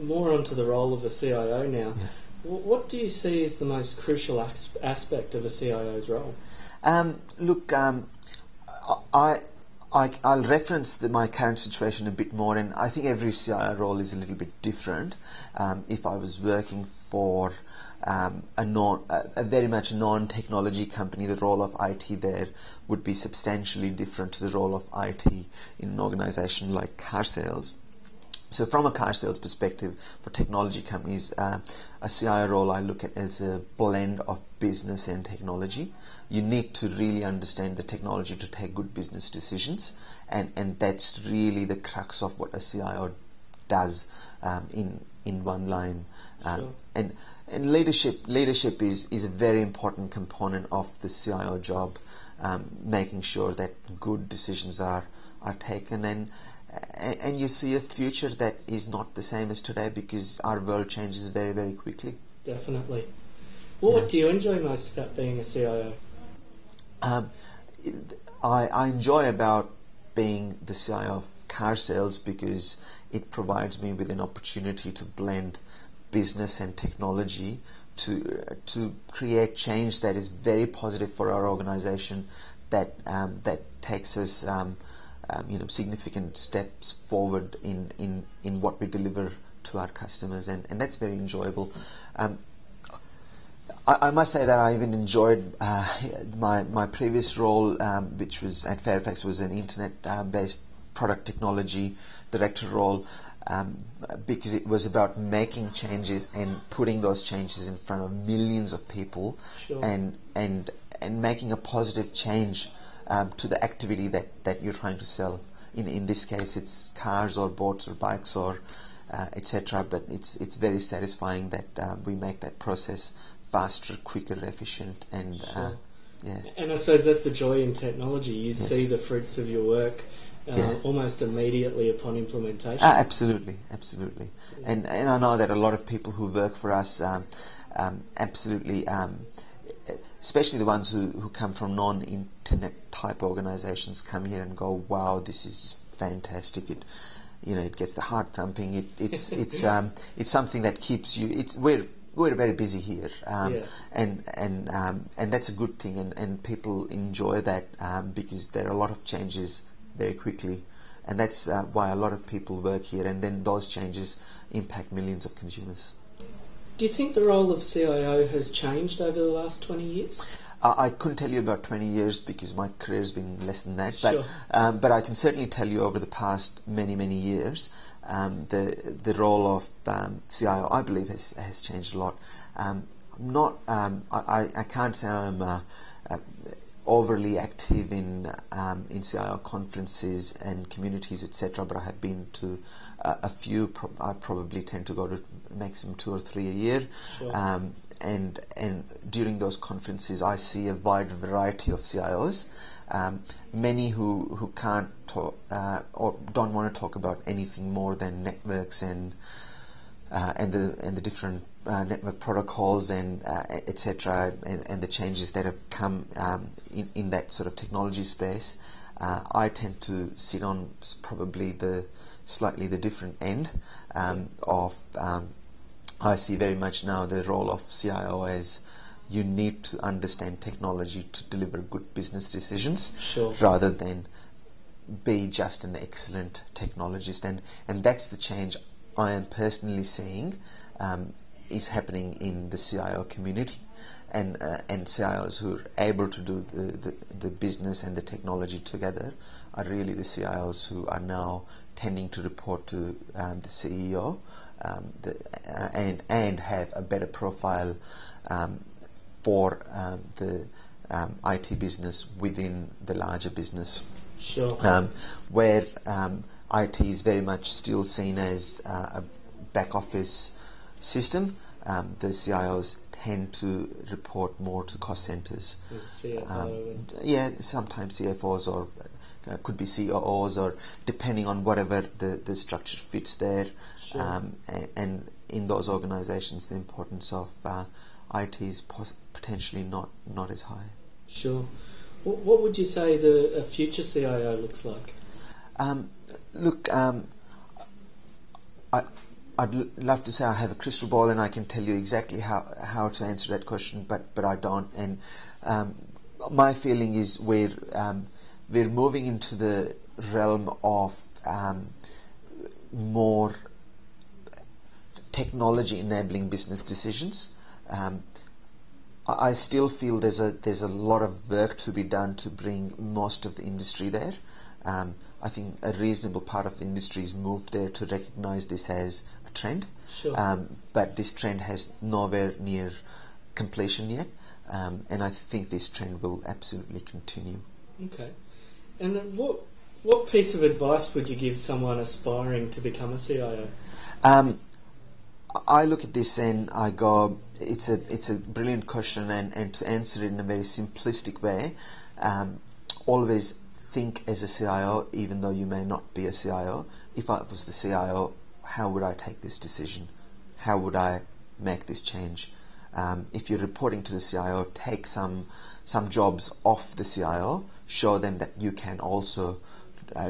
more onto the role of a CIO now. Yeah. What do you see as the most crucial aspect of a CIO's role? Look, I'll reference my current situation a bit more, and I think every CIO role is a little bit different. If I was working for a very much non-technology company, the role of IT there would be substantially different to the role of IT in an organization like car sales. So from a car sales perspective, for technology companies, a CIO role I look at as a blend of business and technology. You need to really understand the technology to take good business decisions, and that's really the crux of what a CIO does in one line. Sure. And leadership is a very important component of the CIO job, making sure that good decisions are taken, and you see a future that is not the same as today because our world changes very, very quickly. Definitely. What do you enjoy most about being a CIO? I enjoy about being the CIO of car sales because it provides me with an opportunity to blend business and technology to create change that is very positive for our organization, that takes us significant steps forward in what we deliver to our customers, and that's very enjoyable. I must say that I even enjoyed my previous role, which was at Fairfax, was an internet-based product technology director role, because it was about making changes and putting those changes in front of millions of people. Sure. and making a positive change to the activity that you're trying to sell. In this case, it's cars or boats or bikes or etc. But it's very satisfying that we make that process faster, quicker, efficient, and Sure. yeah. And I suppose that's the joy in technology. You Yes. see the fruits of your work Yeah. almost immediately upon implementation. Absolutely. Yeah. And I know that a lot of people who work for us, absolutely, especially the ones who come from non-internet type organizations, come here and go, wow, this is just fantastic. It gets the heart thumping. It's something that keeps you. We're very busy here, and that's a good thing, and people enjoy that because there are a lot of changes very quickly, and that's why a lot of people work here, and then those changes impact millions of consumers. Do you think the role of CIO has changed over the last 20 years? I couldn't tell you about 20 years because my career's been less than that, Sure. but I can certainly tell you over the past many years, the role of CIO, I believe, has changed a lot. I can't say I'm overly active in CIO conferences and communities, etc. But I have been to a few. I probably tend to go to maximum 2 or 3 a year. Sure. And during those conferences, I see a wide variety of CIOs. Many who can't talk or don't want to talk about anything more than networks and the different network protocols and etc. and the changes that have come in that sort of technology space. I tend to sit on probably the different end of. I see very much now the role of CIO as you need to understand technology to deliver good business decisions, Sure. rather than be just an excellent technologist, and that's the change I am personally seeing is happening in the CIO community, and CIOs who are able to do the business and the technology together are really the CIOs who are now tending to report to the CEO and have a better profile for the IT business within the larger business. Sure. Where IT is very much still seen as a back office system, the CIOs tend to report more to cost centers. CFO. Sometimes CFOs or could be COOs, or depending on whatever the structure fits there. Sure. And in those organizations, the importance of IT is potentially not as high. Sure. What would you say a future CIO looks like? love to say I have a crystal ball and I can tell you exactly how to answer that question, but I don't. And my feeling is we're moving into the realm of more technology enabling business decisions. I still feel there's a lot of work to be done to bring most of the industry there. I think a reasonable part of the industry has moved there to recognise this as a trend. Sure. But this trend has nowhere near completion yet, and I think this trend will absolutely continue. Okay. And then what piece of advice would you give someone aspiring to become a CIO? I look at this and I go, it's a brilliant question, and to answer it in a very simplistic way, always think as a CIO, even though you may not be a CIO. If I was the CIO, how would I take this decision? How would I make this change? If you're reporting to the CIO, take some jobs off the CIO, show them that you can also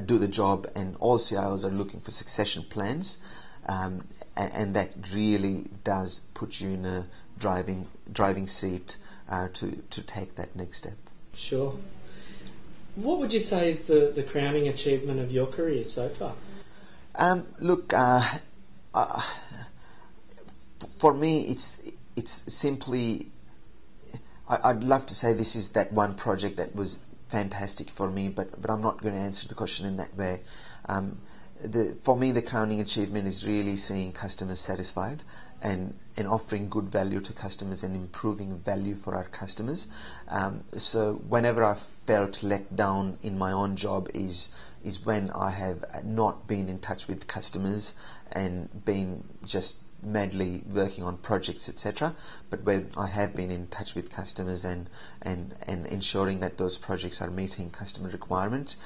do the job, and all CIOs are looking for succession plans, and that really does put you in a driving seat to take that next step. Sure. What would you say is the crowning achievement of your career so far? Look, for me, it's simply. I'd love to say this is that one project that was fantastic for me, but I'm not going to answer the question in that way. For me, the crowning achievement is really seeing customers satisfied and offering good value to customers and improving value for our customers. So whenever I felt let down in my own job is when I have not been in touch with customers and been just madly working on projects, etc. But when I have been in touch with customers and ensuring that those projects are meeting customer requirements,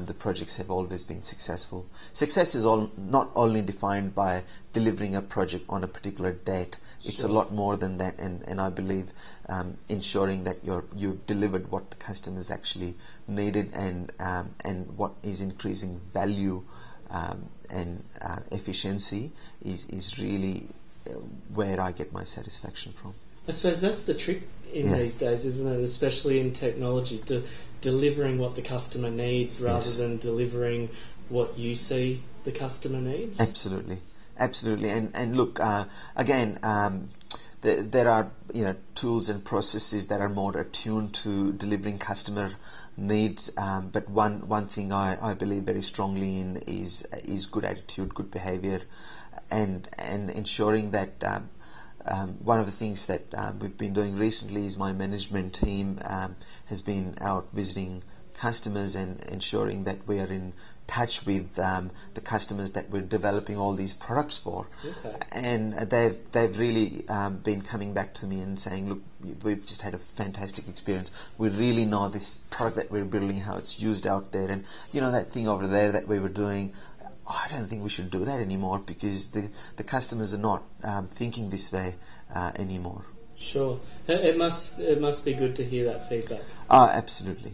the projects have always been successful. Success is not only defined by delivering a project on a particular date. It's a lot more than that, and I believe ensuring that you've delivered what the customers actually needed and what is increasing value and efficiency is really where I get my satisfaction from. I suppose that's the trick in these days, isn't it? Especially in technology, delivering what the customer needs rather than delivering what you see the customer needs. Absolutely. And look, again, there are tools and processes that are more attuned to delivering customer needs, but one thing I believe very strongly in is good attitude, good behaviour, and ensuring that one of the things that we've been doing recently is my management team has been out visiting customers and ensuring that we are in touch with the customers that we're developing all these products for. Okay. And they've really been coming back to me and saying, look, we've just had a fantastic experience. We really know this product that we're building, how it's used out there, and that thing over there that we were doing, I don't think we should do that anymore because the customers are not thinking this way anymore. Sure. It must be good to hear that feedback. Absolutely.